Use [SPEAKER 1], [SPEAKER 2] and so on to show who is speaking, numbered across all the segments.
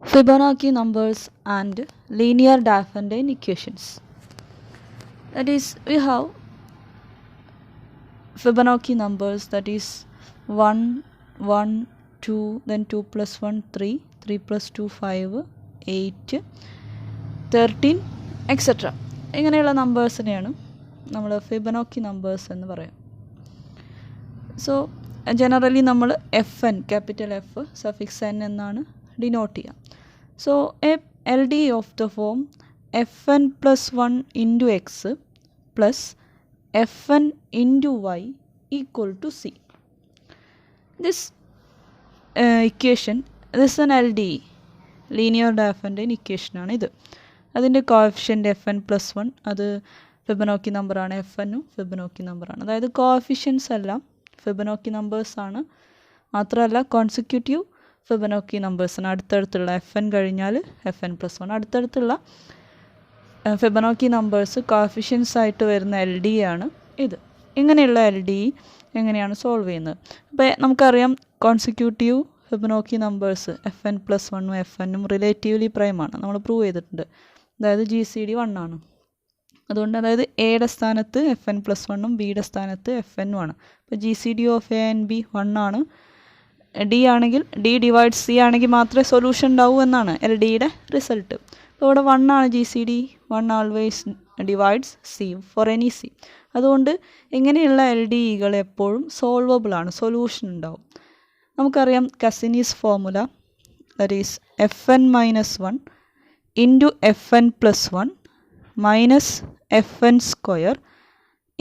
[SPEAKER 1] Fibonacci numbers and linear Diophantine equations. That is, we have Fibonacci numbers, that is 1, 1, 2, then 2 plus 1, 3, 3 plus 2, 5, 8, 13, etc. ഇങ്ങനെയുള്ള നമ്പേഴ്സിനെയാണ് നമ്മൾ Fibonacci numbers എന്ന് പറയും. So generally നമ്മൾ F N, capital F suffix N എന്നാണ് denote ചെയ്യുക. So L D of the form F N plus 1 into X plus F N into Y equal to C. This equation, this N L D linear Diophantine ഇക്വേഷനാണ് ഇത്. അതിൻ്റെ coefficient F N plus 1, അത് Fibonacci നമ്പറാണ്. F എന്നും Fibonacci നമ്പറാണ്. അതായത് coefficients എല്ലാം Fibonacci നമ്പേഴ്സാണ്. മാത്രമല്ല കോൺസിക്യൂട്ടീവ് ഫിബൊനാച്ചി നമ്പേഴ്സാണ്. അടുത്തടുത്തുള്ള എഫ് എൻ കഴിഞ്ഞാൽ എഫ് എൻ പ്ലസ് 1 അടുത്തടുത്തുള്ള ഫിബൊനാച്ചി നമ്പേഴ്സ് കോഎഫിഷ്യൻസ് ആയിട്ട് വരുന്ന എൽ ഡി ആണ് ഇത്. ഇങ്ങനെയുള്ള എൽ ഡി എങ്ങനെയാണ് സോൾവ് ചെയ്യുന്നത്? അപ്പോൾ നമുക്കറിയാം consecutive Fibonacci numbers F N plus 1ഉം എഫ് എന്നും റിലേറ്റീവ്ലി പ്രൈമാണ്. നമ്മൾ പ്രൂവ് ചെയ്തിട്ടുണ്ട്. അതായത് ജി സി ഡി 1 ആണ്. അതുകൊണ്ട് അതായത് എയുടെ സ്ഥാനത്ത് എഫ് എൻ പ്ലസ് 1ഉം ബിയുടെ സ്ഥാനത്ത് എഫ് എന്നും ആണ്. അപ്പോൾ G C D of A and B 1 ആണ്. ഡി ആണെങ്കിൽ ഡി ഡിവൈഡ് സി ആണെങ്കിൽ മാത്രമേ സൊല്യൂഷൻ ഉണ്ടാവൂ എന്നാണ് എൽ ഡിയുടെ റിസൾട്ട്. അപ്പോൾ ഇവിടെ 1 ആണ് G C D. 1 always divides C for any C. അതുകൊണ്ട് ഇങ്ങനെയുള്ള എൽ ഡി ഇകൾ എപ്പോഴും സോൾവബിൾ ആണ്, സൊല്യൂഷൻ ഉണ്ടാവും. നമുക്കറിയാം Cassini's formula, that is F N minus 1 into F N plus 1 minus F N square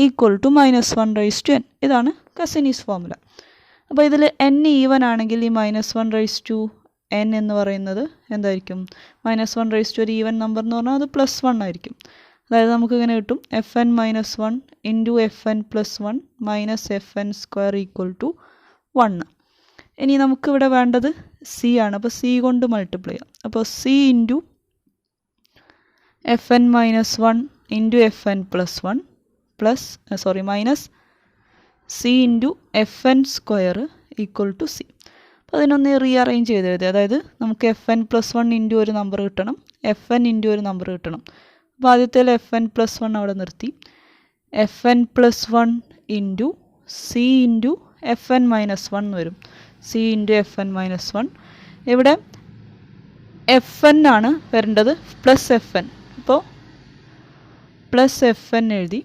[SPEAKER 1] equal to minus 1 raise to N. ഇതാണ് Cassini's formula. അപ്പോൾ ഇതിൽ N even ആണെങ്കിൽ ഈ മൈനസ് 1 റൈസ് ടു എൻ എന്ന് പറയുന്നത് എന്തായിരിക്കും? മൈനസ് 1 റൈസ് ടു ഒരു even number എന്ന് പറഞ്ഞാൽ അത് പ്ലസ് 1 ആയിരിക്കും. അതായത് നമുക്ക് ഇങ്ങനെ കിട്ടും F N minus 1 into F N plus 1 minus F N square equal to 1. ഇനി നമുക്കിവിടെ വേണ്ടത് സി ആണ്. അപ്പോൾ സി കൊണ്ട് മൾട്ടിപ്ലൈ ചെയ്യാം. അപ്പോൾ C into F N minus 1 into F N plus 1 plus minus C into F N square equal to C. അപ്പോൾ അതിനൊന്ന് റീഅറേഞ്ച് ചെയ്ത് എഴുതി. അതായത് നമുക്ക് എഫ് എൻ പ്ലസ് 1 ഇൻറ്റു ഒരു നമ്പർ കിട്ടണം, എഫ് എൻ ഇൻറ്റു ഒരു നമ്പർ കിട്ടണം. അപ്പോൾ ആദ്യത്തിൽ എഫ് എൻ പ്ലസ് 1 അവിടെ നിർത്തി. F N plus 1 into C into F N minus 1 വരും. C into F N minus 1. ഇവിടെ എഫ് എൻ ആണ് വരേണ്ടത് പ്ലസ് എഫ് എൻ. അപ്പോൾ പ്ലസ് എഫ് എൻ എഴുതി.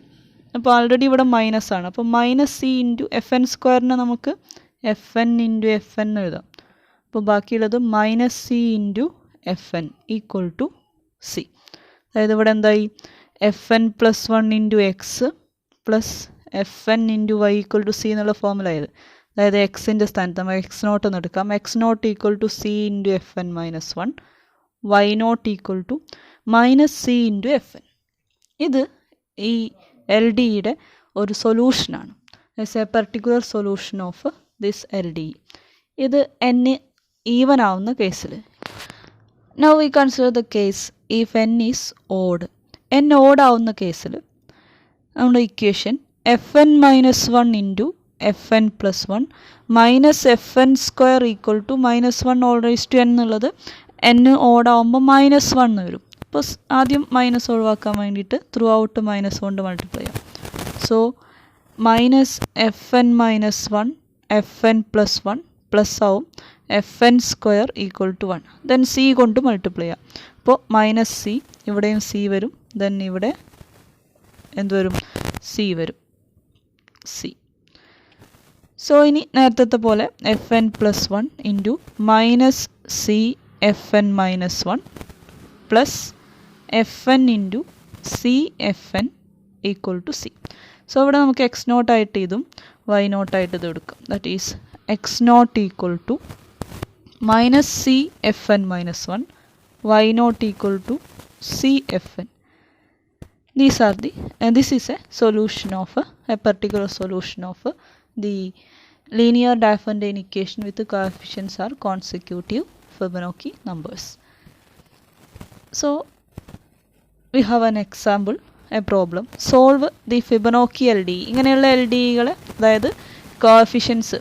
[SPEAKER 1] അപ്പോൾ ആൾറെഡി ഇവിടെ മൈനസ് ആണ്. അപ്പോൾ minus C into F N സ്ക്വയറിനെ നമുക്ക് F N into F N എഴുതാം. അപ്പോൾ ബാക്കിയുള്ളത് minus C into F N equal to C. അതായത് ഇവിടെ എന്തായി? F N plus 1 into X plus F N into Y equal to C എന്നുള്ള formula ആയത്. അതായത് എക്സിൻ്റെ സ്ഥാനത്ത് നമുക്ക് എക്സ് നോട്ട് എന്ന് എടുക്കാം. X naught equal to C into F N minus 1, Y naught equal to minus C into F N. ഇത് ഈ എൽ ഡിയുടെ ഒരു സൊല്യൂഷനാണ്. A particular solution of this L D. ഇത് എൻ ഈവൻ ആവുന്ന കേസിൽ. Now we consider the case if N is odd. N odd ആവുന്ന കേസിൽ നമ്മുടെ equation F N minus 1 into F N plus 1 minus F N square equal to minus 1 whole raise to N എന്നുള്ളത് N odd ആവുമ്പോൾ minus 1 വരും. അപ്പോൾ ആദ്യം minus ഒഴിവാക്കാൻ വേണ്ടിയിട്ട് ത്രൂ ഔട്ട് മൈനസ് കൊണ്ട് മൾട്ടിപ്ലൈ ചെയ്യാം. So minus F N minus 1 F N plus 1 plus ആവും F N square equal to 1. Then C കൊണ്ട് മൾട്ടിപ്ലൈ ചെയ്യാം. അപ്പോൾ മൈനസ് സി, ഇവിടെയും സി വരും. ദെൻ ഇവിടെ എന്ത് വരും? സി വരും. സി. സോ ഇനി നേരത്തെ പോലെ F N plus 1 into minus C F N minus 1 plus F N into C F N equal to C. So ഇവിടെ നമുക്ക് എക്സ് നോട്ടായിട്ട് ഇതും വൈ നോട്ടായിട്ട് ഇത് എടുക്കാം. That is X naught equal to minus C F N minus 1, Y naught equal to C F N. This is a solution of a particular solution of the linear Diophantine equation with the coefficients are consecutive Fibonacci numbers. So we have an example, a problem. Solve the Fibonacci LD. ഇങ്ങനെയുള്ള LD കളെ, അതായത് coefficients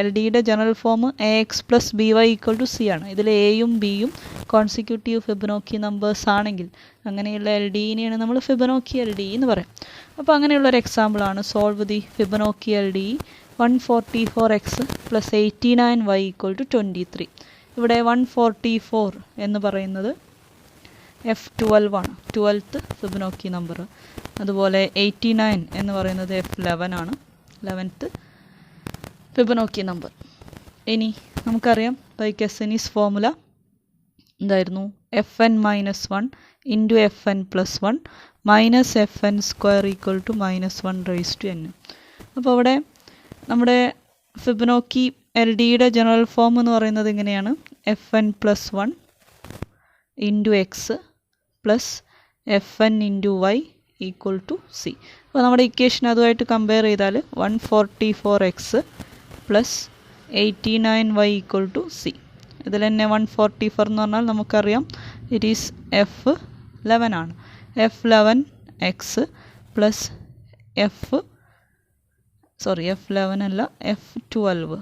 [SPEAKER 1] L ഡിയുടെ general form A X plus B Y equal to C ആണ്. ഇതിൽ എയും ബിയും consecutive ഫിബനോക്കി numbers ആണെങ്കിൽ അങ്ങനെയുള്ള എൽ ഡിനെയാണ് നമ്മൾ ഫിബനോക്കി എൽ ഡി എന്ന് പറയും. അപ്പോൾ അങ്ങനെയുള്ളൊരു എക്സാമ്പിളാണ് solve the Fibonacci L D 144x plus 89y equal to 23. ഇവിടെ 144 എന്ന് പറയുന്നത് F12 ആണ്, 12th ഫിബനോക്കി നമ്പർ. അതുപോലെ 89 എന്ന് പറയുന്നത് F11 ആണ്, 11th ഫിബനോക്കി നമ്പർ. ഇനി നമുക്കറിയാം ബൈ കെസിനീസ് ഫോർമുല എന്തായിരുന്നു? Fn minus 1 into Fn plus 1 minus Fn square equal to minus 1 raise to n. അപ്പോൾ അവിടെ നമ്മുടെ ഫിബനോക്കി എൽ ഡിയുടെ ജനറൽ ഫോം എന്ന് പറയുന്നത് ഇങ്ങനെയാണ്: Fn plus 1 into X plus Fn into Y equal to C. അപ്പോൾ നമ്മുടെ ഇക്വേഷൻ അതുമായിട്ട് കമ്പയർ ചെയ്താൽ 144x plus 89y equal to C. ഇതിൽ തന്നെ 144 എന്ന് പറഞ്ഞാൽ നമുക്കറിയാം ഇറ്റ് ഈസ് F11 ആണ്. F11x പ്ലസ് F11 അല്ല F12,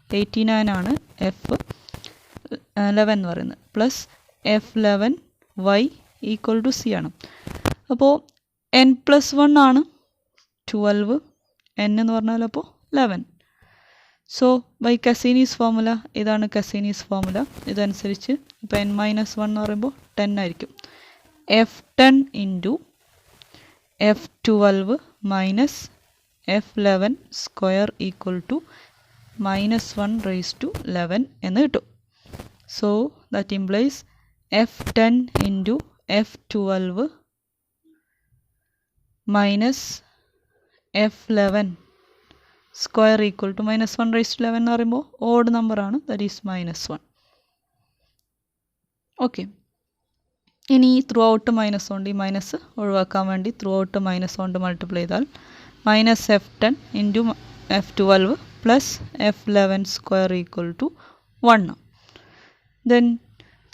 [SPEAKER 1] 89 ആണ് F11 എന്ന് പറയുന്നത്, plus F11y equal to C ആണ്. അപ്പോൾ n പ്ലസ് 1 ആണ് 12, n എന്ന് പറഞ്ഞാൽ അപ്പോൾ 11. സോ ബൈ കസീനീസ് ഫോർമുല, ഇതാണ് കസീനീസ് ഫോർമുല. ഇതനുസരിച്ച് ഇപ്പോൾ n മൈനസ് 1 എന്ന് പറയുമ്പോൾ 10 ആയിരിക്കും. F10 into F12 minus F11 square equal to minus 1 raise to 11 എന്ന് കിട്ടും. So that implies F10 into F12 minus F11 square equal to minus 1 raise to 11 എന്ന് പറയുമ്പോൾ ഓഡ് നമ്പറാണ്, ദാറ്റ് ഈസ് മൈനസ് 1. ഓക്കെ, ഇനി throughout minus കൊണ്ട് ഈ minus ഒഴിവാക്കാൻ വേണ്ടി ത്രൂ ഔട്ട് മൈനസ് കൊണ്ട് മൾട്ടിപ്ലൈ ചെയ്താൽ minus F10 into F12 plus F11 square equal to 1. Then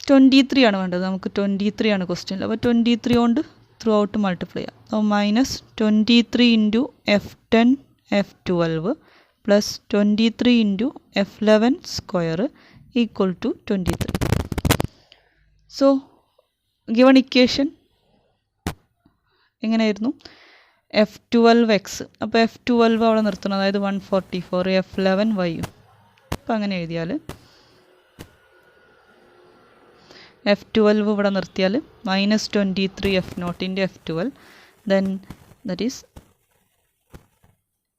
[SPEAKER 1] 23 ആണ് വേണ്ടത്, നമുക്ക് 23 ആണ് ക്വസ്റ്റ്യൻ. അപ്പോൾ 23 കൊണ്ട് ത്രൂ ഔട്ട് മൾട്ടിപ്ലൈ ചെയ്യാം. അപ്പോൾ minus 23 into F10 F12 plus 23 into F11 square equal to 23. So given equation എങ്ങനെയായിരുന്നു? F12x, അപ്പോൾ F12 അവിടെ നിർത്തണം, അതായത് 144, F11y. അപ്പോൾ അങ്ങനെ എഴുതിയാൽ F12 ഇവിടെ നിർത്തിയാൽ minus 23 F0 into F12, then that is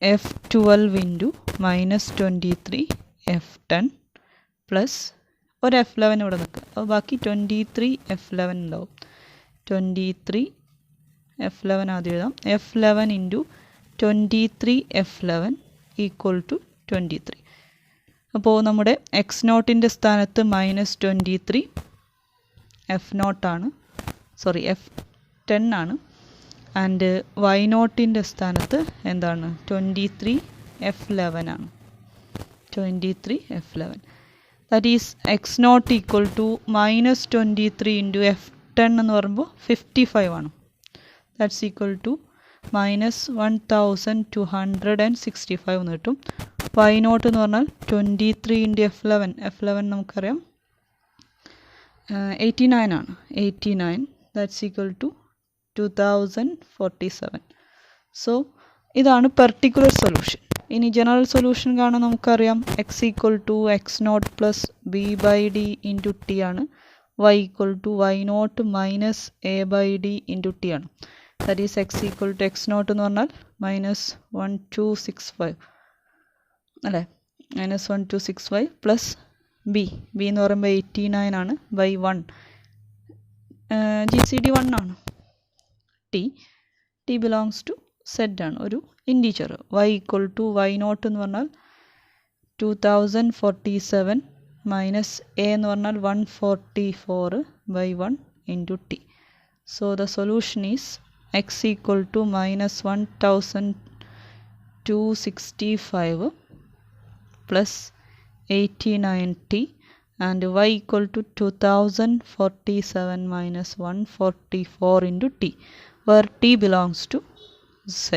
[SPEAKER 1] F12 into minus 23 F10 plus ഒരു F11 ഇവിടെ നിൽക്കുക. അപ്പോൾ ബാക്കി 23 F11 ഉണ്ടാവും. 23 F11 ആദ്യം എഴുതാം. F11 into 23 F11 equal to 23. അപ്പോൾ നമ്മുടെ X0ൻ്റെ സ്ഥാനത്ത് മൈനസ് 23 F0 ആണ്, സോറി F10 ആണ്. ആൻഡ് Y0ൻ്റെ സ്ഥാനത്ത് എന്താണ്? 23 F11 ആണ്, 23 F11. That is X0 equal to minus 23 into F10 എന്ന് പറയുമ്പോൾ 55 ആണ്. ദാറ്റ്സ് ഈക്വൽ ടു മൈനസ് 1265 എന്ന് കിട്ടും. Y0 എന്ന് പറഞ്ഞാൽ 23 ഇൻറ്റു F11 നമുക്കറിയാം 89 ആണ്, 89. That's equal to 2047. സോ ഇതാണ് പെർട്ടിക്കുലർ സൊല്യൂഷൻ. ഇനി ജനറൽ സൊല്യൂഷൻ കാണാൻ നമുക്കറിയാം x equal to x0 plus B by D into T ആണ്, y equal to y0 minus A by D into T ആണ്. That is x equal to x0 എന്ന് പറഞ്ഞാൽ minus 1265 അല്ലേ, minus 1265 plus B എന്ന് പറയുമ്പോൾ 89 ആണ്, ബൈ 1 GCD 1 ആണ്. T belongs to Z ആണ്, ഒരു integer. y equal to y0 എന്ന് പറഞ്ഞാൽ 2047 മൈനസ് എ എന്ന് പറഞ്ഞാൽ 144 by 1 into T. So the solution is x equal to minus 1265 plus 89t and y equal to 2047 minus 144 into t, where t belongs to z.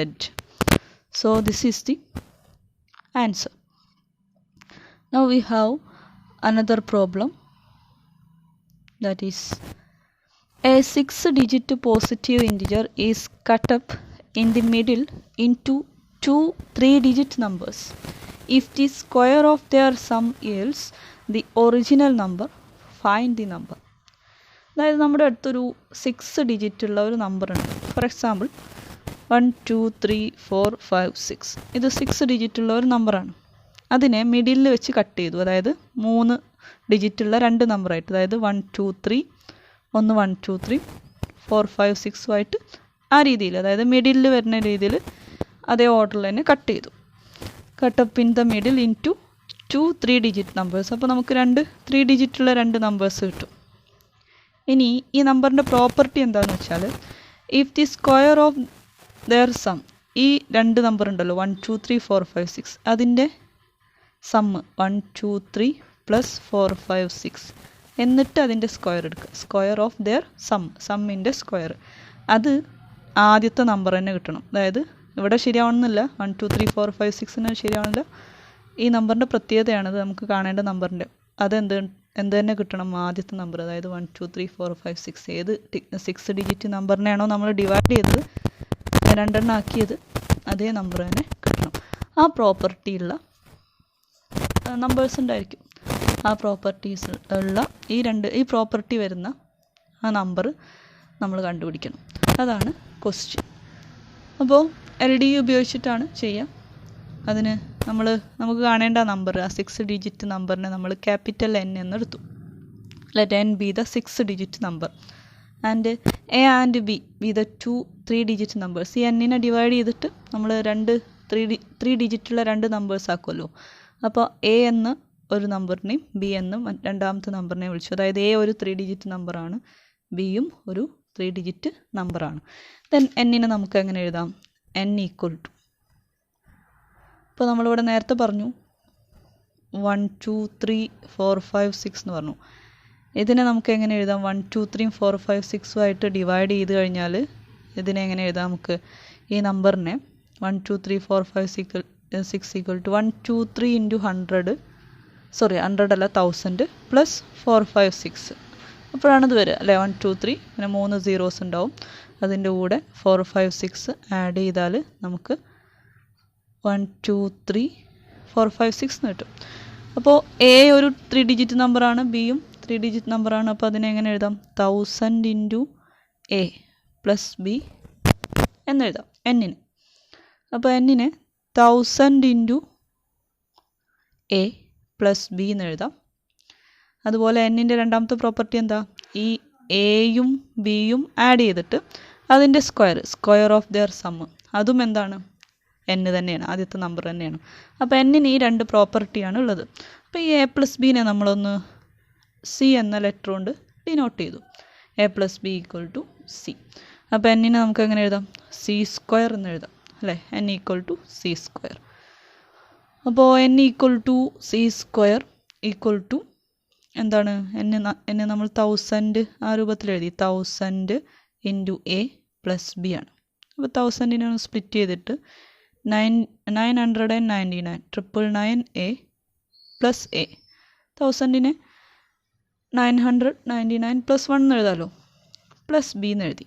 [SPEAKER 1] So this is the answer. Now we have another problem, that is a 6-digit positive integer is cut up in the middle into two 3-digit numbers. If the square of their sum yields the original number, find the number. അതായത് നമ്മുടെ അടുത്തൊരു 6 digit ഉള്ള ഒരു number ഉണ്ട്. For example 1 2 3 4 5 6. ഇത് 6 digit ഉള്ള ഒരു നമ്പറാണ്. അതിനെ മിഡിലിൽ വെച്ച് കട്ട് ചെയ്തു. അതായത് 3 ഡിജിറ്റ് ഉള്ള രണ്ട് നമ്പറായിട്ട്, അതായത് 1 2 3 1 2 3 4 5 6 ആയിട്ട് ആ രീതിയിൽ, അതായത് മിഡിലിൽ വരുന്ന രീതിയിൽ അതേ ഓർഡറിൽ തന്നെ കട്ട് ചെയ്തു. Cut up in the middle into 2 3-digit numbers. അപ്പോൾ നമുക്ക് 3 ഡിജിറ്റ് ഉള്ള രണ്ട് നമ്പേഴ്സ് കിട്ടും. ഇനി ഈ നമ്പറിൻ്റെ പ്രോപ്പർട്ടി എന്താണെന്ന് വെച്ചാൽ, if the square of their sum, ഈ രണ്ട് നമ്പർ ഉണ്ടല്ലോ 1 2 3 4 5 6, അതിൻ്റെ സമ്മ് 1 2 3 പ്ലസ് 4 5 6, എന്നിട്ട് അതിൻ്റെ സ്ക്വയർ എടുക്കുക. സ്ക്വയർ ഓഫ് ദെയർ സമ്മിൻ്റെ സ്ക്വയർ, അത് ആദ്യത്തെ നമ്പർ തന്നെ കിട്ടണം. അതായത് ഇവിടെ ശരിയാവണമെന്നില്ല, 1 2 3 4 5 6 ശരിയാവണില്ല. ഈ നമ്പറിൻ്റെ പ്രത്യേകതയാണത്, നമുക്ക് കാണേണ്ട നമ്പറിൻ്റെ. അതെന്ത് തന്നെ കിട്ടണം, ആദ്യത്തെ നമ്പർ. അതായത് 1 2 3 4 5 6 ഏത് 6 ഡിജിറ്റ് നമ്പറിനെയാണോ നമ്മൾ ഡിവൈഡ് ചെയ്തത്, രണ്ടെണ്ണം ആക്കിയത്, അതേ നമ്പർ തന്നെ കിട്ടണം. ആ പ്രോപ്പർട്ടിയുള്ള നമ്പേഴ്സ് ഉണ്ടായിരിക്കും. ആ പ്രോപ്പർട്ടീസ് ഉള്ള ഈ പ്രോപ്പർട്ടി വരുന്ന ആ നമ്പർ നമ്മൾ കണ്ടുപിടിക്കണം. അതാണ് ക്വസ്റ്റ്യൻ. അപ്പോൾ LD ഉപയോഗിച്ചിട്ടാണ് ചെയ്യുക. അതിന് നമുക്ക് കാണേണ്ട നമ്പർ, ആ 6 ഡിജിറ്റ് നമ്പറിനെ നമ്മൾ ക്യാപിറ്റൽ N എന്നെടുത്തു. Let N be the 6-digit number and A and B be the 2 3-digit numbers. ഈ Nനെ ഡിവൈഡ് ചെയ്തിട്ട് നമ്മൾ 3 ഡിജിറ്റുള്ള രണ്ട് നമ്പേഴ്സ് ആക്കുമല്ലോ. അപ്പോൾ A എന്ന ഒരു നമ്പറിനെയും B എന്നും രണ്ടാമത്തെ നമ്പറിനെയും വിളിച്ചു. അതായത് A ഒരു 3-digit നമ്പറാണ്, Bയും ഒരു 3-digit നമ്പറാണ്. ദെൻ Nനെ നമുക്ക് എങ്ങനെ എഴുതാം, N ഈക്വൽ ടു, ഇപ്പോൾ നമ്മളിവിടെ നേരത്തെ പറഞ്ഞു 1 2 3 4 5 6 എന്ന് പറഞ്ഞു. ഇതിനെ നമുക്ക് എങ്ങനെ എഴുതാം, 1 2 3 4 5 6 ആയിട്ട് ഡിവൈഡ് ചെയ്ത് കഴിഞ്ഞാൽ ഇതിനെ എങ്ങനെ എഴുതാം, നമുക്ക് ഈ നമ്പറിനെ 1 2 3 4 5 6 ഈക്വൽ ടു 1 2 3 ഇൻറ്റു 100 അല്ല 1000 പ്ലസ് 4 5 6. അപ്പോഴാണ് ഇത് വരിക അല്ലേ, 1 2 3 പിന്നെ 3 zeros ഉണ്ടാവും. അതിൻ്റെ കൂടെ 4 5 6 ആഡ് ചെയ്താൽ നമുക്ക് 1 2 3 4 5 6 എന്ന് കിട്ടും. അപ്പോൾ A ഒരു 3-digit നമ്പറാണ്, Bയും 3-digit നമ്പറാണ്. അപ്പോൾ അതിനെ എങ്ങനെ എഴുതാം, 1000 ഇൻറ്റു A പ്ലസ് B എന്നെഴുതാം Nന്. അപ്പോൾ Nനെ 1000 ഇൻറ്റു A പ്ലസ് B എന്ന് എഴുതാം. അതുപോലെ Nൻ്റെ രണ്ടാമത്തെ പ്രോപ്പർട്ടി എന്താ, ഈ Aയും Bയും ആഡ് ചെയ്തിട്ട് അതിൻ്റെ സ്ക്വയർ ഓഫ് ദെയർ സമ്മ്, അതും എന്താണ്, N തന്നെയാണ്, ആദ്യത്തെ നമ്പർ തന്നെയാണ്. അപ്പോൾ Nന് ഈ രണ്ട് പ്രോപ്പർട്ടിയാണ് ഉള്ളത്. അപ്പോൾ ഈ A പ്ലസ് ബീനെ നമ്മളൊന്ന് C എന്ന ലെറ്റർ കൊണ്ട് ഡിനോട്ട് ചെയ്തു. A plus B equal to C. അപ്പോൾ Nനെ നമുക്ക് എങ്ങനെ എഴുതാം, C² എന്ന് എഴുതാം അല്ലേ, N ഈക്വൽ ടു C². അപ്പോൾ N equal to C² equal to എന്താണ്, എന്നെ നമ്മൾ 1000 ആ രൂപത്തിൽ എഴുതി, 1000 ഇൻറ്റു A പ്ലസ് B ആണ്. അപ്പോൾ 1000നെ സ്പ്ലിറ്റ് ചെയ്തിട്ട് 999 999 A പ്ലസ് A, 1000നെ 999 പ്ലസ് 1 എന്ന് എഴുതാമല്ലോ, പ്ലസ് B എന്ന് എഴുതി.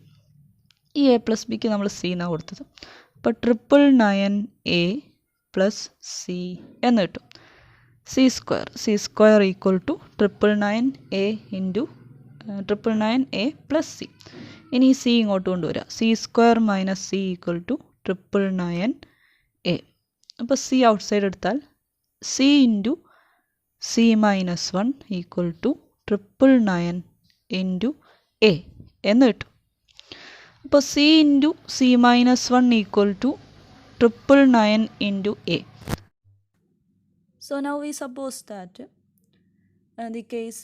[SPEAKER 1] ഈ A പ്ലസ് ബിക്ക് നമ്മൾ C എന്നാണ് കൊടുത്തത്. അപ്പോൾ 999 A പ്ലസ് C എന്ന് കിട്ടും. C² equal to 999 A into 999 A plus C. ഇനി C ഇങ്ങോട്ട് കൊണ്ടുവരിക, C² minus C equal to 999 A. അപ്പോൾ C ഔട്ട്സൈഡ് എടുത്താൽ C into C minus 1 equal to 999 into A എന്ന് കിട്ടും. അപ്പോൾ C into C minus 1 equal to 999 into A. So now we suppose that the case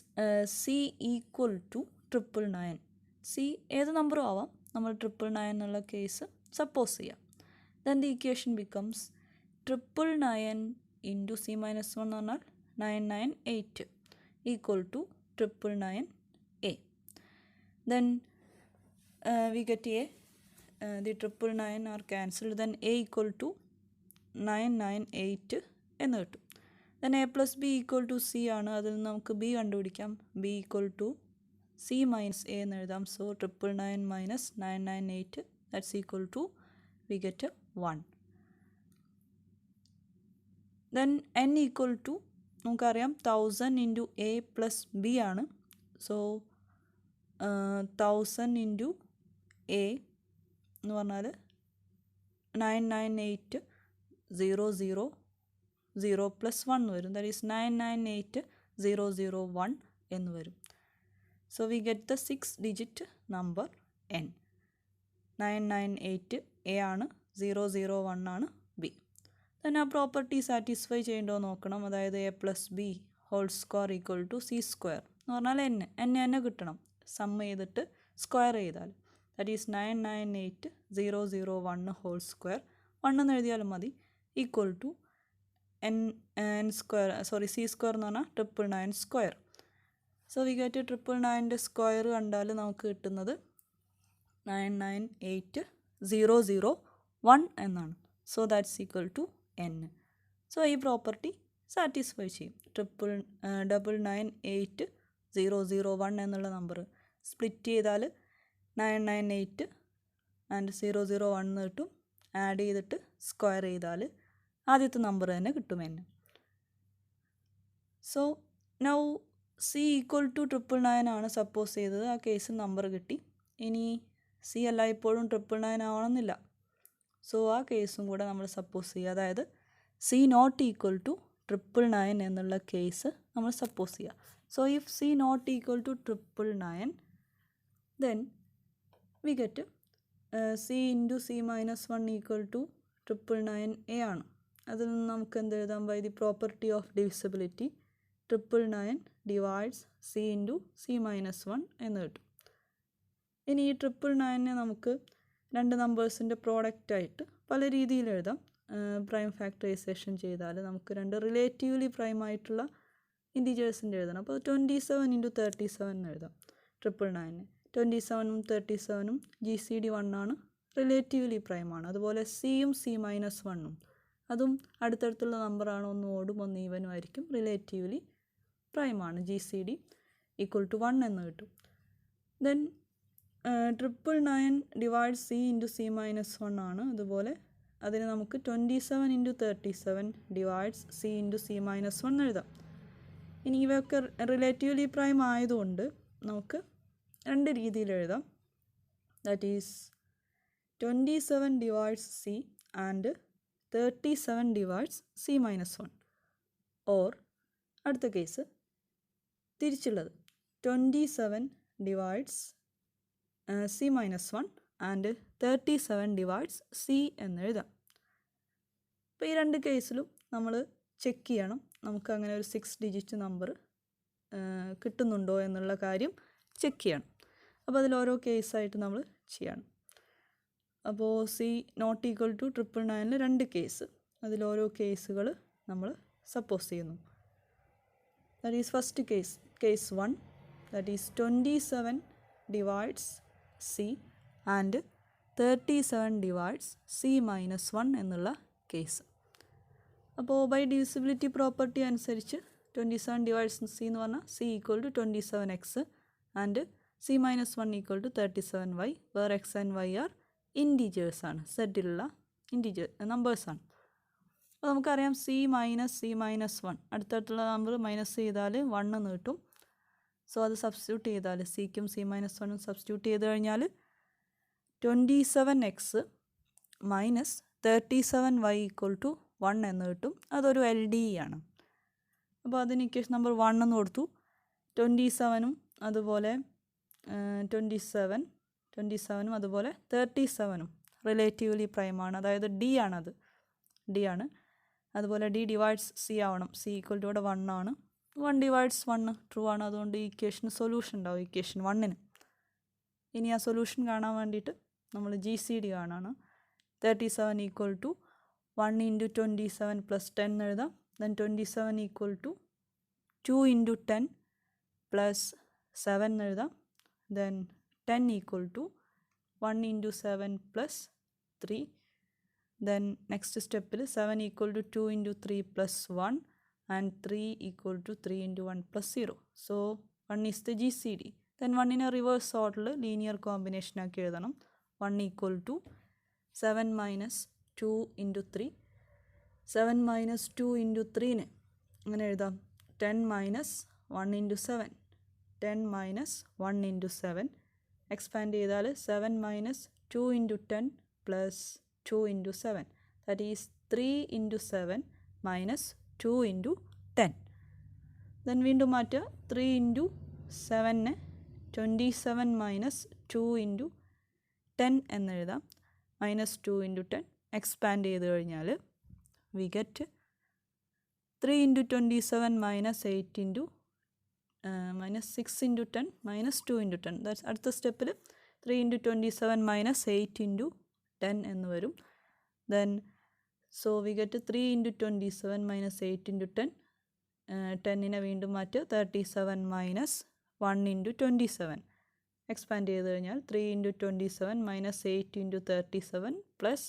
[SPEAKER 1] C equal to 999. C ഏത് നമ്പറും ആവാം, നമ്മൾ 999 എന്നുള്ള കേസ് സപ്പോസ് ചെയ്യാം. Then the equation becomes 999 into C minus 1 എന്ന് പറഞ്ഞാൽ 998 equal to 999 A. Then we get A, the 999 are cancelled. Then A equal to 998 എന്ന് കിട്ടും. Then A plus B equal to C ആണ്. അതിൽ നിന്ന് നമുക്ക് ബി കണ്ടുപിടിക്കാം. B equal to C minus A എന്ന് എഴുതാം. So 999 minus 998 that's equal to we get 1. Then N equal to നമുക്കറിയാം 1000 ഇൻറ്റു എ പ്ലസ് ബി ആണ്. സോ 1000 ഇൻറ്റു എ എന്ന് പറഞ്ഞാൽ 998 000 0 പ്ലസ് 1 വരും. ദാറ്റ് ഈസ് 998 001 എന്ന് വരും. So we get the 6 digit number N. 998 A ആണ്, 001 ആണ് ബി. ദെൻ ആ പ്രോപ്പർട്ടി സാറ്റിസ്ഫൈ ചെയ്യണ്ടോ നോക്കണം. അതായത് A plus B whole square equal to C square എന്ന് പറഞ്ഞാൽ എന്നെ കിട്ടണം. സം ചെയ്തിട്ട് സ്ക്വയർ ചെയ്താൽ ദാറ്റ് ഈസ് 998 001 ഹോൾ സ്ക്വയർ 1 എന്ന് എഴുതിയാലും മതി equal to N square C square എന്ന് പറഞ്ഞാൽ 999 square. So we get 999 square കണ്ടാൽ നമുക്ക് കിട്ടുന്നത് 998 001 എന്നാണ്. So that's equal to N. So ഈ പ്രോപ്പർട്ടി സാറ്റിസ്ഫൈ ചെയ്യും. 998 001 എന്നുള്ള നമ്പർ സ്പ്ലിറ്റ് ചെയ്താൽ 998 ആൻഡ് 001 എന്ന് കിട്ടും. ആഡ് ചെയ്തിട്ട് സ്ക്വയർ ചെയ്താൽ ആദ്യത്തെ നമ്പർ തന്നെ കിട്ടും എന്നെ. So now C equal to 999 ആണ് സപ്പോസ് ചെയ്തത്. ആ കേസിൽ നമ്പർ കിട്ടി. ഇനി സി എല്ലായ്പ്പോഴും 999 ആവണമെന്നില്ല. സോ ആ കേസും കൂടെ നമ്മൾ സപ്പോസ് ചെയ്യുക. അതായത് സി നോട്ട് ഈക്വൽ ടു 999 എന്നുള്ള കേസ് നമ്മൾ സപ്പോസ് ചെയ്യുക. So if C not equal to 999 then we get c into c minus 1 equal to 999 a ആണ്. അതിൽ നിന്ന് നമുക്ക് എന്ത് എഴുതാം? By the property of divisibility 999 divides c into c minus 1 എന്ന് കിട്ടും. ഇനി ഈ 999 നമുക്ക് രണ്ട് നമ്പേഴ്സിൻ്റെ പ്രോഡക്റ്റായിട്ട് പല രീതിയിൽ എഴുതാം. പ്രൈം ഫാക്ടറൈസേഷൻ ചെയ്താൽ നമുക്ക് രണ്ട് റിലേറ്റീവ്ലി പ്രൈം ആയിട്ടുള്ള ഇൻറ്റിജേഴ്സിൻ്റെ എഴുതണം. അപ്പോൾ 27 into 37 എന്ന് എഴുതാം 999. 27ഉം 37ഉം GCD 1 ആണ്, റിലേറ്റീവ്ലി പ്രൈമാണ്. അതുപോലെ സിയും c minus 1ഉം അതും അടുത്തടുത്തുള്ള നമ്പറാണ്, ഒന്ന് ഓടും ഒന്ന് ഈവനും ആയിരിക്കും, റിലേറ്റീവ്ലി പ്രൈമാണ്. GCD ഈക്വൽ ടു 1 എന്ന് കിട്ടും. Then 999 divide c into c minus 1 ആണ്. അതുപോലെ അതിന് നമുക്ക് 27 into 37 divides c into c minus 1 എഴുതാം. ഇനി ഇവയൊക്കെ റിലേറ്റീവ്ലി പ്രൈം ആയതുകൊണ്ട് നമുക്ക് രണ്ട് രീതിയിൽ എഴുതാം. That is 27 divides c and 37 divides c minus 1. Or അടുത്ത കേസ് തിരിച്ചുള്ളത് 27 divides c minus 1 and 37 divides c എന്ന് എഴുതാം. അപ്പോൾ ഈ രണ്ട് കേസിലും നമ്മൾ ചെക്ക് ചെയ്യണം നമുക്ക് അങ്ങനെ ഒരു 6 ഡിജിറ്റ് നമ്പർ കിട്ടുന്നുണ്ടോ എന്നുള്ള കാര്യം ചെക്ക് ചെയ്യണം. അപ്പോൾ അതിൽ ഓരോ കേസായിട്ട് നമ്മൾ ചെയ്യണം. അപ്പോൾ സി നോട്ട് ഈക്വൽ ടു 999 രണ്ട് കേസ്, അതിലോരോ കേസുകൾ നമ്മൾ സപ്പോസ് ചെയ്യുന്നു. That is first case, case 1, that is 27 divides C and 37 divides c minus 1 എന്നുള്ള കേസ്. അപ്പോൾ ബൈ ഡിവിസിബിലിറ്റി പ്രോപ്പർട്ടി അനുസരിച്ച് 27 ഡിവൈഡ്സ് c എന്ന് പറഞ്ഞാൽ c equal to 27x and c minus 1 equal to 37y, where x and y are ഇൻറ്റീജേഴ്സാണ്, സെറ്റിലുള്ള നമ്പേഴ്സാണ്. അപ്പോൾ നമുക്കറിയാം c minus 1 അടുത്തടുത്തുള്ള നമ്പർ മൈനസ് ചെയ്താൽ 1 എന്ന് കിട്ടും. സോ അത് സബ്സ്റ്റിറ്റ്യൂട്ട് ചെയ്താൽ സിക്കും c minus 1ഉം സബ്സ്റ്റിറ്റ്യൂട്ട് ചെയ്ത് കഴിഞ്ഞാൽ 27x minus 37y equal to 1 എന്ന് കിട്ടും. അതൊരു LDE ആണ്. അപ്പോൾ അതിന് ഇക്വേഷൻ നമ്പർ 1 എന്ന് കൊടുത്തു. 27ഉം അതുപോലെ 27ഉം അതുപോലെ 37ഉം റിലേറ്റീവ്ലി പ്രൈമാണ്, അതായത് d ആണത്, d ആണ്. അതുപോലെ d ഡിവൈഡ്സ് c ആവണം, c ഈക്വൽ ടു ഇവിടെ 1 ആണ്. 1 ഡിവൈഡ്സ് 1 ട്രൂ ആണ്, അതുകൊണ്ട് ഈ ഇക്വേഷന് സൊല്യൂഷൻ ഉണ്ടാവും, ഇക്വേഷൻ 1ന്. ഇനി ആ സൊല്യൂഷൻ കാണാൻ വേണ്ടിയിട്ട് നമ്മൾ GCD കാണാണ്. 37 ഈക്വൽ ടു 1 into 27 plus 10 എഴുതാം. Then 27 equal to 2 into 10 plus 7 എഴുതാം. Then 10 equal to 1 into 7 plus 3. then next step 7 equal to 2 into 3 plus 1 and 3 equal to 3 into 1 plus 0. So 1 is the GCD. Then 1 in a reverse order linear combination ആക്കി എഴുതണം. 1 equal to 7 minus 2 into 3. 7 minus 2 into 3 നെ അങ്ങനെ എഴുതാം 10 minus 1 into 7. 10 minus 1 into 7. Expand ചെയ്താൽ 7 minus 2 into 10 plus 2 into 7. That is 3 into 7 minus 2 into 10. Then വീണ്ടും മാറ്റുക 3 into 7 നെ 27 minus 2 into 10 എന്ന് എഴുതാം. minus 2 into 10. Expand ചെയ്ത് കഴിഞ്ഞാൽ we get 3 into 27 minus 8 into minus 6 into 10 minus 2 into 10. That's അടുത്ത സ്റ്റെപ്പിൽ 3 into 27 minus 8 into 10 എന്ന് വരും. Then so we get 3 into 27 minus 8 into 10. 10നെ വീണ്ടും മാറ്റുക 37 minus 1 into 27. എക്സ്പാൻഡ് ചെയ്ത് കഴിഞ്ഞാൽ 3 into 27 minus 8 into 37 plus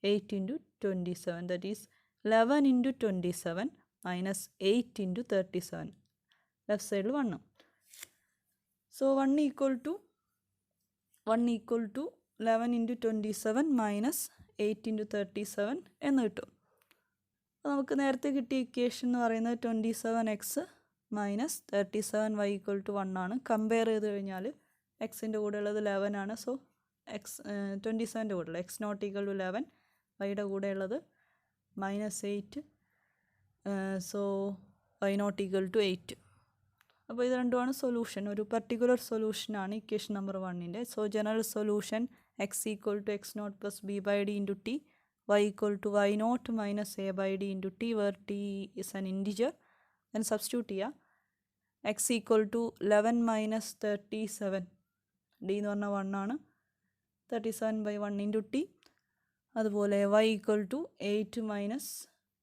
[SPEAKER 1] 8 into 27. That is 11 into 27 minus 8 into 37. Left സൈഡിൽ 1. So 1 equal to 11 into 27 minus 8 into 37 എന്ന് കിട്ടും. അപ്പോൾ നമുക്ക് നേരത്തെ കിട്ടിയ ഇക്വേഷൻ എന്ന് പറയുന്നത് 27x minus 37y equal to 1 ആണ്. കമ്പയർ ചെയ്ത് കഴിഞ്ഞാൽ എക്സിൻ്റെ കൂടെ ഉള്ളത് 11 ആണ്. സോ എക്സ് 27ൻ്റെ കൂടെ ഉള്ളത് എക്സ് നോട്ട് ഈക്വൽ ടു 11, വൈയുടെ കൂടെ ഉള്ളത് -8. So Y naught equal to 8. അപ്പോൾ ഇത് രണ്ടുമാണ് സൊല്യൂഷൻ. ഒരു പർട്ടിക്കുലർ സൊല്യൂഷനാണ് ഇക്വേഷൻ നമ്പർ 1ൻ്റെ. So general solution X equal to X naught plus B by D into T, Y equal to Y naught minus A by D into T where T is an integer. Then substitute ചെയ്യുക. X equal to 11 minus 37, D എന്ന് പറഞ്ഞാൽ 1 ആണ്, 37/1 into T. അതുപോലെ Y equal to 8 minus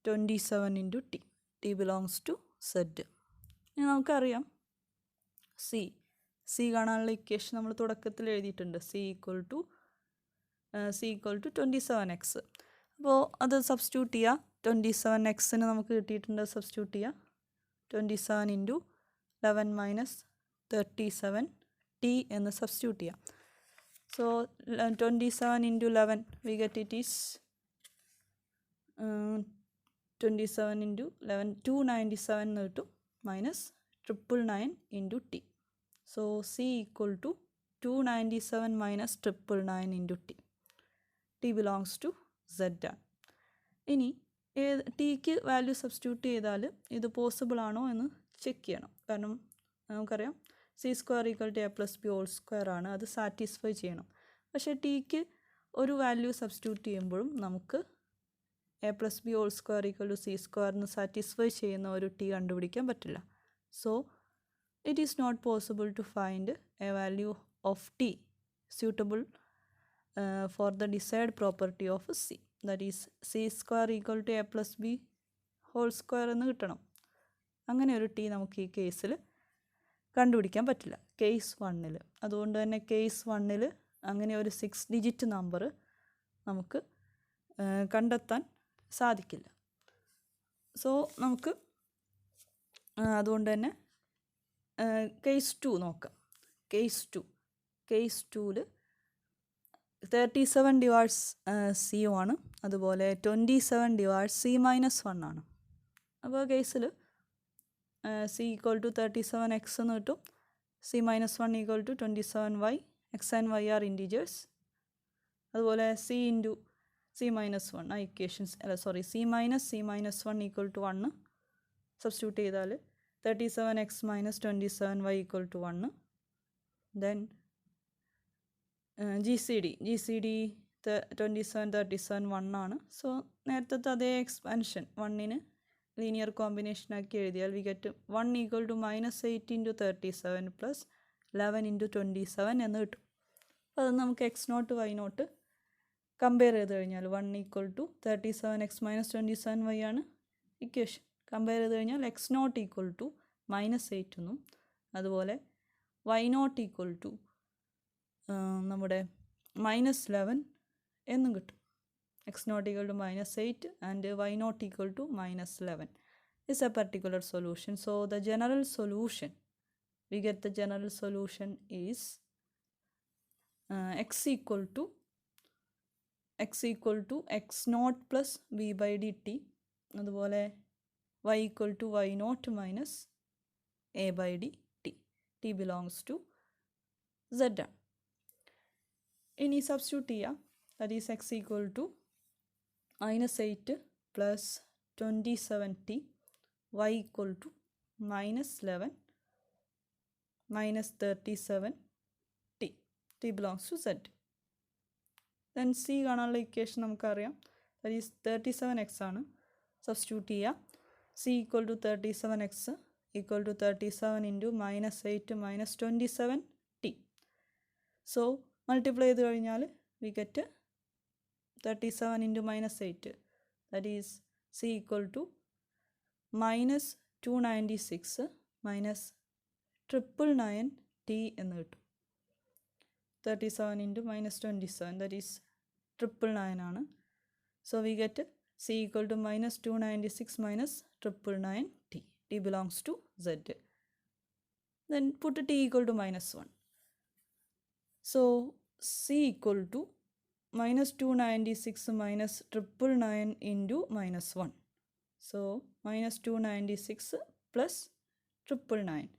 [SPEAKER 1] 27 into T. T belongs to Z. ഇനി നമുക്കറിയാം C കാണാനുള്ള equation നമ്മൾ തുടക്കത്തിൽ എഴുതിയിട്ടുണ്ട്. C equal to 27x. അപ്പോൾ അത് സബ്സ്റ്റിറ്റ്യൂട്ട് ചെയ്യുക. 27xന് നമുക്ക് കിട്ടിയിട്ടുണ്ട്, സബ്സ്റ്റിറ്റ്യൂട്ട് ചെയ്യുക. 27 ഇൻറ്റു 11 മൈനസ് 37 ടി എന്ന് സബ്സ്റ്റിറ്റ്യൂട്ട് ചെയ്യാം. So 27 into 11 we get it is 27 into 11 297 എന്ന് കിട്ടും, minus 999 into T. So C equal to 297 minus 999 into T. T belongs to Z ആണ്. ഇനി ടിക്ക് വാല്യൂ സബ്സ്റ്റിറ്റ്യൂട്ട് ചെയ്താൽ ഇത് പോസിബിൾ ആണോ എന്ന് ചെക്ക് ചെയ്യണം. കാരണം നമുക്കറിയാം c² equal to a plus B whole square ആണ്, അത് സാറ്റിസ്ഫൈ ചെയ്യണം. പക്ഷേ ടിക്ക് ഒരു വാല്യൂ സബ്സ്റ്റിറ്റ്യൂട്ട് ചെയ്യുമ്പോഴും നമുക്ക് a plus B whole square equal to c² എന്ന് സാറ്റിസ്ഫൈ ചെയ്യുന്ന ഒരു ടി കണ്ടുപിടിക്കാൻ പറ്റില്ല. So it is not possible to find a value of T suitable for the desired property of C. That is c² equal to a plus B whole square എന്ന് കിട്ടണം. അങ്ങനെ ഒരു T നമുക്ക് ഈ കേസിൽ കണ്ടുപിടിക്കാൻ പറ്റില്ല, കേസ് 1ൽ. അതുകൊണ്ട് തന്നെ കേസ് 1ൽ അങ്ങനെ ഒരു 6 ഡിജിറ്റ് നമ്പർ നമുക്ക് കണ്ടെത്താൻ സാധിക്കില്ല. സോ നമുക്ക് അതുകൊണ്ട് തന്നെ കേസ് 2 നോക്കാം. കേസ് 2ൽ 37 ഡിവൈഡ്സ് സി ആണ്, അതുപോലെ 27 ഡിവൈഡ്സ് c മൈനസ് 1 ആണ്. അപ്പോൾ കേസിൽ c ഈക്വൽ ടു 37x എന്ന് കിട്ടും, c minus 1 equal to 27y. X and Y are integers. അതുപോലെ c ഇൻറ്റു c മൈനസ് 1 ആ equations c minus 1 equal to 1 substitute ചെയ്താൽ 37x minus 27y equal to 1. Then GCD 27 37 1 ആണ്. So നേരത്തെ അതേ expansion 1ന് linear combination ആക്കി എഴുതിയാൽ we get 1 equal to -8 into 37 plus 11 into 27 എന്ന് കിട്ടും. അപ്പോൾ അത് നമുക്ക് X naught Y naught compare ചെയ്ത് കഴിഞ്ഞാൽ 1 equal to 37x minus 27y ആണ് ഇക്വേഷൻ. കമ്പയർ ചെയ്ത് കഴിഞ്ഞാൽ എക്സ് നോട്ട് ഈക്വൽ ടു -8 എന്നും അതുപോലെ വൈ നോട്ട് ഈക്വൽ ടു നമ്മുടെ -11 എന്നും കിട്ടും. x naught equal to minus 8 and y naught equal to minus 11 is a particular solution. So the general solution, we get the general solution is x equal to x naught plus v by dt, അതുപോലെ y equal to y naught minus a by dt. t belongs to z ആണ്. ഇനി substitute ചെയ്യാം. that is x equal to minus 8 plus 27t, y equal to minus 11 minus 37t. t belongs to z. then c കാണാനുള്ള equation നമുക്കറിയാം. that is 37x ആണ്. Substitute ചെയ്യുക. c equal to 37x equal to 37 into minus 8 minus 27t. so multiply ചെയ്ത് കഴിഞ്ഞാൽ we get 37 into minus 8, that is c equal to minus 296 minus 999t എന്ന് കിട്ടും. 37 into minus 27, that is 999 ആണ്. so we get c equal to minus 296 minus 999t. t belongs to z. then put t equal to minus 1. so c equal to minus 296 minus 999 into minus 1. so minus 296 plus 999,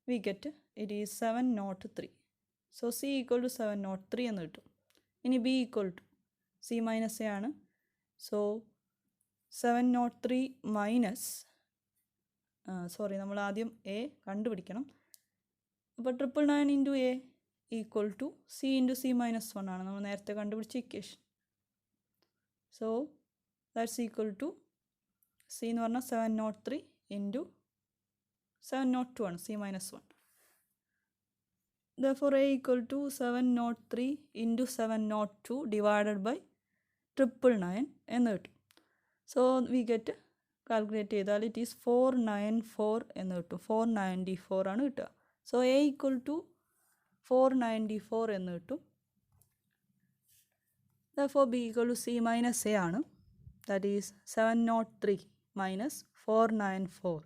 [SPEAKER 1] we get it is 703. so c equal to 703 എന്ന് കിട്ടും. ഇനി b equal to c minus a ആണ്. so 703 minus നമ്മൾ ആദ്യം a കണ്ടുപിടിക്കണം. അപ്പോൾ 999 into a equal to c into c minus 1 ആണ് നമ്മൾ നേരത്തെ കണ്ടുപിടിച്ച equation. so that's equal to c എന്ന് പറഞ്ഞാൽ 703 into 702 ആണ്, c minus 1. therefore a equal to 703 into 702 divided by 999 എന്ന് കിട്ടും. so we get കാൽക്കുലേറ്റ് ചെയ്താൽ it is 494 എന്ന് കിട്ടും. 494 ആണ് കിട്ടുക. so a equal to 494 എന്ന് കിട്ടും. therefore b equal to c minus a ആണ്. that is 703 minus 494,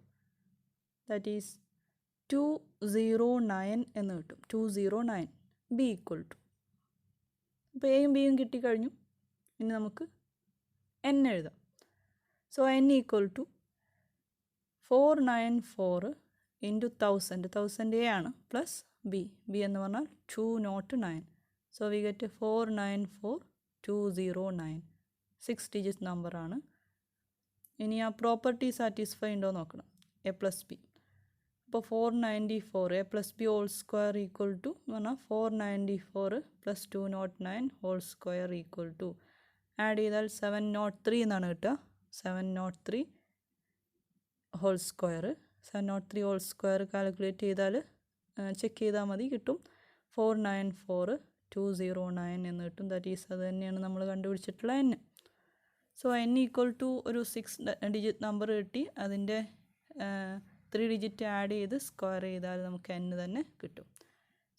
[SPEAKER 1] that is 209 എന്ന് കിട്ടും. 209. b equal to, അപ്പോൾ എയും ബിയും കിട്ടിക്കഴിഞ്ഞു. ഇനി നമുക്ക് n എഴുതാം. so n equal to 494 into 1000 a ആണ് പ്ലസ് b എന്ന് പറഞ്ഞാൽ 209. so we get 494209, 6 digit number ആണ്. ഇനി ആ പ്രോപ്പർട്ടി സാറ്റിസ്ഫൈ ഉണ്ടോ നോക്കണം. a plus b. അപ്പോൾ 494 a plus b whole square equal to എന്ന് പറഞ്ഞാൽ 494 plus 209 whole square equal to add ചെയ്താൽ 703 എന്നാണ് കിട്ടുക. 703 whole square. 703 whole square calculate ചെയ്താൽ ചെക്ക് ചെയ്താൽ മതി, കിട്ടും 494209 എന്ന് കിട്ടും. ദാറ്റ് ഈസ് അത് തന്നെയാണ് നമ്മൾ കണ്ടുപിടിച്ചിട്ടുള്ള n. So n equal to ഒരു 6 ഡിജിറ്റ് നമ്പർ കിട്ടി. അതിൻ്റെ 3 ഡിജിറ്റ് ആഡ് ചെയ്ത് സ്ക്വയർ ചെയ്താൽ നമുക്ക് n തന്നെ കിട്ടും.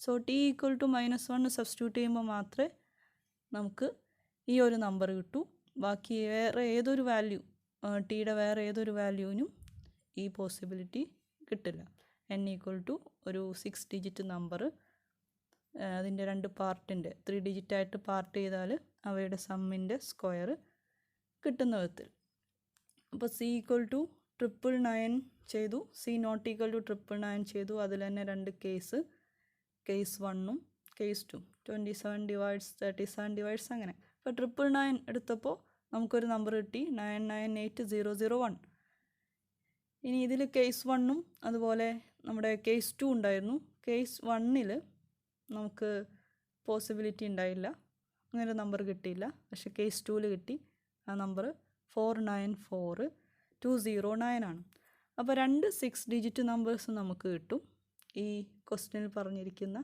[SPEAKER 1] So t equal to -1 substitute ചെയ്യുമ്പോൾ മാത്രമേ നമുക്ക് ഈ ഒരു നമ്പർ കിട്ടൂ. ബാക്കി വേറെ ഏതൊരു വാല്യൂ, ടിയുടെ വേറെ ഏതൊരു വാല്യൂവിനും ഈ പോസിബിലിറ്റി കിട്ടില്ല. n ഈക്വൽ ടു ഒരു 6 ഡിജിറ്റ് നമ്പർ അതിൻ്റെ 2 പാർട്ടിൻ്റെ 3 ഡിജിറ്റായിട്ട് പാർട്ട് ചെയ്താൽ അവയുടെ സമ്മിൻ്റെ സ്ക്വയർ കിട്ടുന്ന വിധത്തിൽ. അപ്പോൾ c ഈക്വൽ ടു 999 ചെയ്തു, c നോട്ട് ഈക്വൽ ടു 999 ചെയ്തു. അതിൽ തന്നെ 2 കേസ് 1ഉം കേസ് 2, 27 divides 37 divides അങ്ങനെ. അപ്പോൾ 999 എടുത്തപ്പോൾ നമുക്കൊരു നമ്പർ കിട്ടി 998001. ഇനി ഇതിൽ കേസ് 1ഉം അതുപോലെ നമ്മുടെ കേസ് 2 ഉണ്ടായിരുന്നു. കേസ് 1ൽ നമുക്ക് പോസിബിലിറ്റി ഉണ്ടായില്ല, അങ്ങനെ നമ്പർ കിട്ടിയില്ല. പക്ഷേ കേസ് 2ൽ കിട്ടി. ആ നമ്പർ 494209 ആണ്. അപ്പോൾ 2 6 ഡിജിറ്റ് നമ്പേഴ്സ് നമുക്ക് കിട്ടും. ഈ ക്വസ്റ്റ്യനിൽ പറഞ്ഞിരിക്കുന്ന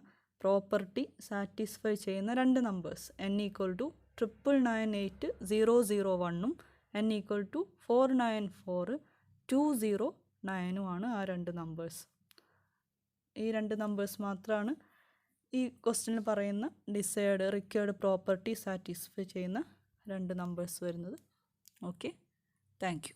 [SPEAKER 1] പ്രോപ്പർട്ടി സാറ്റിസ്ഫൈ ചെയ്യുന്ന 2 നമ്പേഴ്സ് n ഈക്വൽ ടു 998001ഉം n ഈക്വൽ ടു 4942009 ആണ് ആ 2 നമ്പേഴ്സ്. ഈ 2 നമ്പേഴ്സ് മാത്രമാണ് ഈ ക്വസ്റ്റ്യനിൽ പറയുന്ന റിക്വയർഡ് പ്രോപ്പർട്ടി സാറ്റിസ്ഫൈ ചെയ്യുന്ന രണ്ട് നമ്പേഴ്സ് വരുന്നത്. Okay, thank you.